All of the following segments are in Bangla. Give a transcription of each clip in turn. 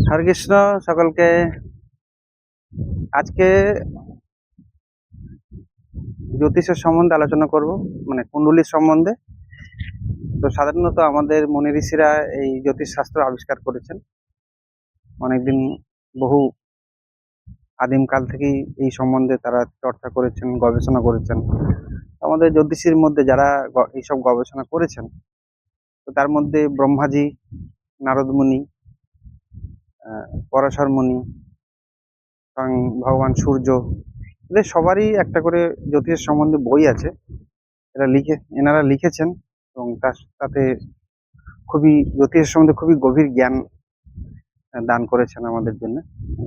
হরে কৃষ্ণ সকলকে। আজকে জ্যোতিষের সম্বন্ধে আলোচনা করব, মানে কুণ্ডলীর সম্বন্ধে। তো সাধারণত আমাদের মুনি ঋষিরা এই জ্যোতিষ শাস্ত্র আবিষ্কার করেছেন অনেকদিন, বহু আদিমকাল থেকেই এই সম্বন্ধে তারা চর্চা করেছেন, গবেষণা করেছেন। আমাদের জ্যোতিষীর মধ্যে যারা এইসব গবেষণা করেছেন, তো তার মধ্যে ব্রহ্মাজি, নারদ মুনি, পরাশর মুনি, স্বয়ং ভগবান সূর্য, এদের সবারই একটা করে জ্যোতিষের সম্বন্ধে বই আছে। এনারা লিখেছেন এবং তাতে খুবই জ্যোতিষের সম্বন্ধে খুবই গভীর জ্ঞান দান করেছেন আমাদের জন্য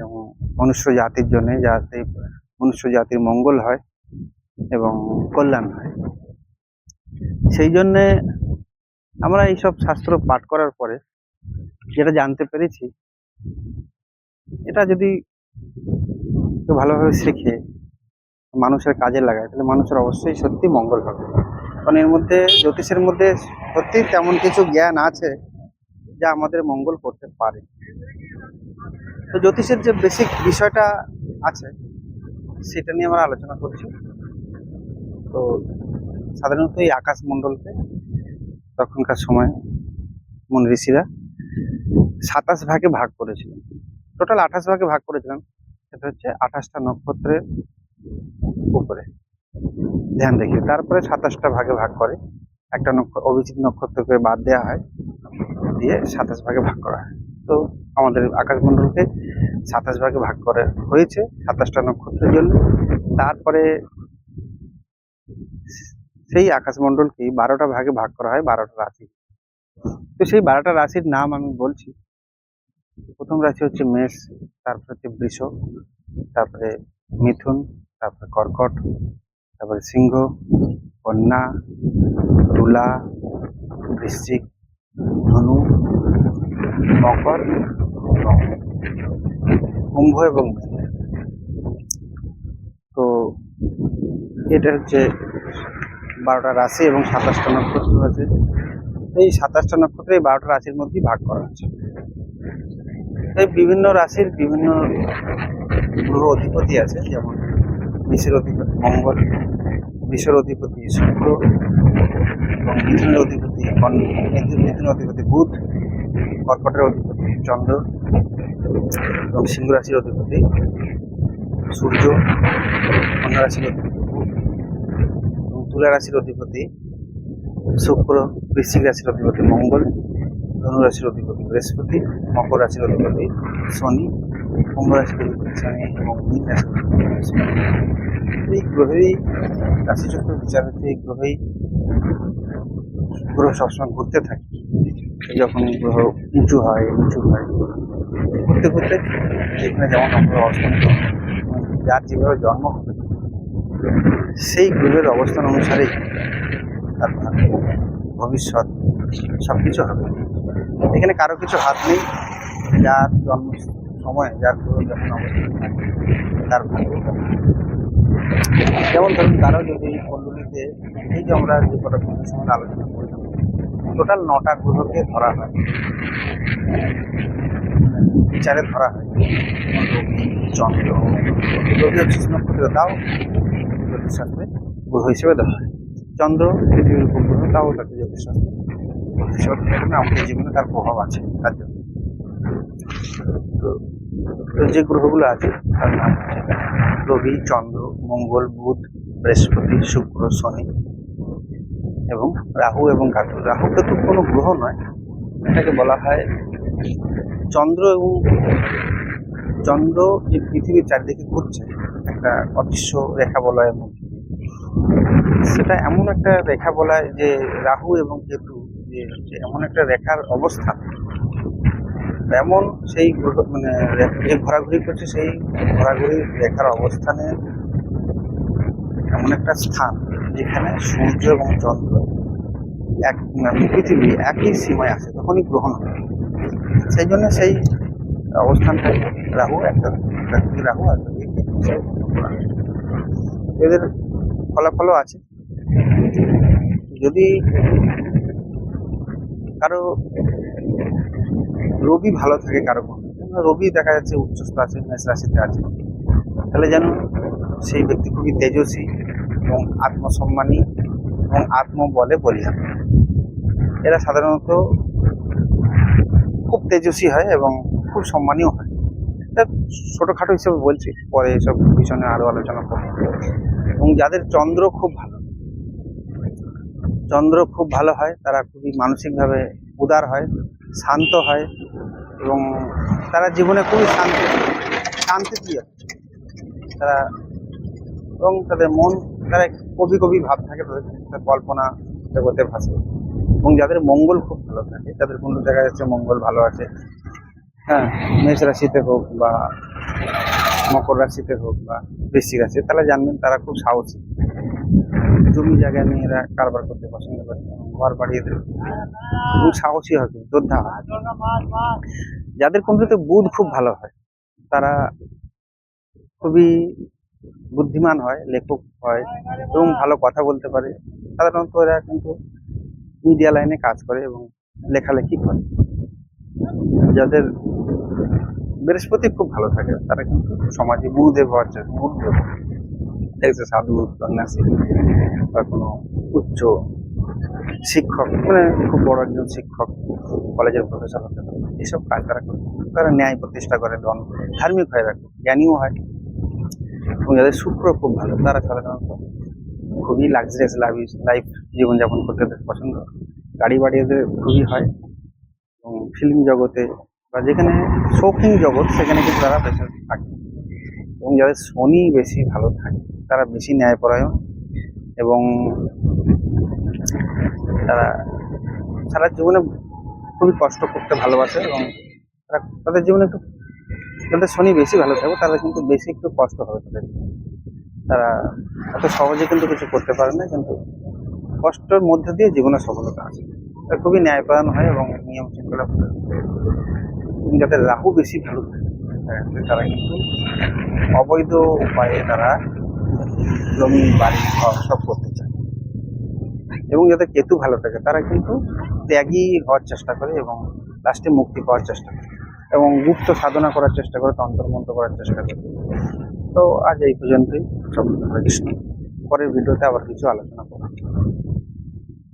এবং মনুষ্য জাতির জন্য, যাতে মনুষ্য জাতির মঙ্গল হয় এবং কল্যাণ হয়। সেই জন্যে আমরা এইসব শাস্ত্র পাঠ করার পরে যেটা জানতে পেরেছি, এটা যদি একটু ভালোভাবে শিখে মানুষের কাজে লাগায়, তাহলে মানুষের অবশ্যই সত্যি মঙ্গল হবে। কারণ এর মধ্যে, জ্যোতিষের মধ্যে সত্যি তেমন কিছু জ্ঞান আছে যা আমাদের মঙ্গল করতে পারে। তো জ্যোতিষের যে বেসিক বিষয়টা আছে সেটা নিয়ে আমরা আলোচনা করছি। তো সাধারণত এই আকাশমণ্ডলকে তখনকার সময় মুনি ঋষিরা 27 ভাগে ভাগ করেছিলেন। টোটাল 28 ভাগে ভাগ করেছিলেন। সেটা হচ্ছে 28টা নক্ষত্রের উপরে ধ্যান রেখে তারপরে 27টা ভাগে ভাগ করে। একটা অভিজিৎ নক্ষত্রকে বাদ দেওয়া হয়, দিয়ে 27 ভাগে ভাগ করা হয়। তো আমাদের আকাশমণ্ডলকে 27 ভাগে ভাগ করে হয়েছে 27টা নক্ষত্রের জন্য। তারপরে সেই আকাশমণ্ডলকে 12টা ভাগে ভাগ করা হয়, 12টা রাশি। তো সেই 12টা রাশির নাম আমি বলছি। প্রথম রাশি হচ্ছে মেষ, তারপরে হচ্ছে বৃষ, তারপরে মিথুন, তারপরে কর্কট, তারপরে সিংহ, কন্যা, তুলা, বৃশ্চিক, ধনু, মকর, কুম্ভ এবং মীন। তো এটা হচ্ছে 12টা রাশি এবং 27টা নক্ষত্র আছে। এই 27টা নক্ষত্র এই 12টা রাশির মধ্যেই ভাগ করা আছে। এই বিভিন্ন রাশির বিভিন্ন গ্রহ অধিপতি আছে, যেমন মেষের অধিপতি মঙ্গল, বৃষের অধিপতি শুক্র, এবং মিথুনের অধিপতি মিথুনের অধিপতি বুধ, কর্কটের অধিপতি চন্দ্র, এবং সিংহ রাশির অধিপতি সূর্য, কন্যা রাশির অধিপতি বুধ, এবং তুলা রাশির অধিপতি শুক্র, বৃশ্চিক রাশির অধিপতি মঙ্গল, ধনু রাশির অধিপতি বৃহস্পতি, মকর রাশির অধিপতি শনি, কুম্ভ রাশির অধিপতি শনি এবং মীন রাশির অধিপতি বৃহস্পতি। এই গ্রহেই রাশিচক্র বিচার হচ্ছে, এই গ্রহ সবসময় ঘুরতে থাকে। যখন গ্রহ উঁচু হয় ঘুরতে ঘুরতে এখানে যেমন আমরা অবস্থান্ত, যার যেভাবে জন্ম হবে সেই গ্রহের অবস্থান অনুসারেই তার ভবিষ্যৎ সবকিছু হবে। এখানে কারো কিছু হাত নেই। যার জন্ম সময়, যার গ্রহ যখন অবস্থান থাকে তার ভাগ্য। যেমন ধরুন, কারো যদি কুণ্ডলীতে, এই যে আমরা যে কটা গ্রহের সঙ্গে আলোচনা করলাম, টোটাল 9টা গ্রহকে ধরা হয়, বিচারে ধরা হয়। রবি, চন্দ্র, রবি হচ্ছে নক্ষত্র, তাও জ্যোতিষশাস্ত্রে গ্রহ হিসেবে ধরা হয়। চন্দ্র পৃথিবীর উপগ্রহ, তাও তাকে জ্যোতিষশাস্ত্রে গ্রহ হিসেবে ধরা হয়। আমাদের জীবনে তার প্রভাব আছে তার জন্য। তো যে গ্রহগুলো আছে তার নাম হচ্ছে রবি, চন্দ্র, মঙ্গল, বুধ, বৃহস্পতি, শুক্র, শনি এবং রাহু এবং কেতু। রাহু কেতু কোনো গ্রহ নয়, এটাকে বলা হয় চন্দ্র। এবং চন্দ্র যে পৃথিবীর চারদিকে ঘুরছে একটা অদৃশ্য রেখা বলয়ের মধ্যে, সেটা এমন একটা রেখা বলায় যে রাহু এবং কেতু যে হচ্ছে এমন একটা রেখার অবস্থান, এমন সেই গ্রহ মানে যে ঘোরাঘুরি করছে, সেই ঘোরাঘুরির রেখার অবস্থানে এমন একটা স্থান যেখানে সূর্য এবং চন্দ্র এক, পৃথিবী একই সীমায় আছে, তখনই গ্রহণ হয়। সেই জন্য সেই অবস্থানটাকে রাহু, একটা রাহু আর এদের ফলাফলও আছে। যদি কারো রবি ভালো থাকে, কারো রবি দেখা যাচ্ছে উচ্চস্থ আছে, মেষ রাশিতে আছে, তাহলে যেন সেই ব্যক্তি খুবই তেজস্বী এবং আত্মসম্মানী এবং আত্মবলে বলীয়ান। এরা সাধারণত খুব তেজস্বী হয় এবং খুব সম্মানীয় হয়। তা ছোটোখাটো হিসেবে বলছি, পরে এসব বিষয়ে আরও আলোচনা করব। এবং যাদের চন্দ্র খুব ভালো হয় তারা খুবই মানসিকভাবে উদার হয়, শান্ত হয় এবং তারা জীবনে খুবই শান্তিপ্রিয়। তারা এবং তাদের মন, তারা কবি ভাব থাকে, তাদের কল্পনা জগতে ভাসে। এবং যাদের মঙ্গল খুব ভালো থাকে, তাদের কিন্তু দেখা যাচ্ছে মঙ্গল ভালো আছে, হ্যাঁ, মেষ রাশিতে হোক বা মকর রাশিতে হোক বা বৃশ্চিক রাশি, তাহলে জানবেন তারা খুব সাহসী, জমি জায়গা নিয়ে এরা কারবার করতে পছন্দ করে, ঘর বাড়িয়ে দেবে এবং সাহসী হবে, যোদ্ধা হয়। যাদের কুণ্ডলিতে বুধ খুব ভালো হয় তারা খুবই বুদ্ধিমান হয়, লেখক হয় এবং ভালো কথা বলতে পারে। সাধারণত এরা কিন্তু মিডিয়া লাইনে কাজ করে এবং লেখালেখি করে। যাদের বৃহস্পতি খুব ভালো থাকে তারা কিন্তু সমাজে গুরুদেব হওয়ার চেষ্টা, সাধু সন্ন্যাসী বা কোনো উচ্চ শিক্ষক, মানে খুব বড় একজন শিক্ষক, কলেজের প্রফেসর হতে পারে, এসব কাজ তারা করে। তারা ন্যায় প্রতিষ্ঠা করে, ধার্মিক হয়ে রাখে, জ্ঞানীও হয়। এবং যাদের শুক্র খুব ভালো তারা সাধারণত খুবই লাক্সারিয়াস লাইফ জীবনযাপন করতে পছন্দ, গাড়ি বাড়ি এদের খুবই হয়। এবং ফিল্ম জগতে বা যেখানে শৌখিন জগৎ সেখানে কিন্তু তারা বেশি থাকে। এবং যাদের শনি বেশি ভালো থাকে তারা বেশি ন্যায়পরায়ণ এবং তারা সারা জীবনে খুবই কষ্ট করতে ভালোবাসে। এবং তারা তাদের জীবনে একটু, যাদের শনি বেশি ভালো থাকবে তারা কিন্তু বেশি একটু কষ্ট হবে তাদের। তারা এত সহজে কিন্তু কিছু করতে পারে না, কিন্তু কষ্টের মধ্যে দিয়ে জীবনে সফলতা আছে। তারা খুবই ন্যায়পরায়ণ হয় এবং নিয়ম শৃঙ্খলা। এবং যাদের রাহু বেশি ভালো থাকে তারা কিন্তু অবৈধ উপায়ে তারা জমি বাড়ি সব করতে চায়। এবং যাদের কেতু ভালো থাকে তারা কিন্তু ত্যাগী হওয়ার চেষ্টা করে এবং লাস্টে মুক্তি পাওয়ার চেষ্টা করে এবং গুপ্ত সাধনা করার চেষ্টা করে, তন্ত্রমন্ত্র করার চেষ্টা করে। তো আজ এই পর্যন্তই। সব হরে কৃষ্ণ। পরের ভিডিওতে আবার কিছু আলোচনা করব।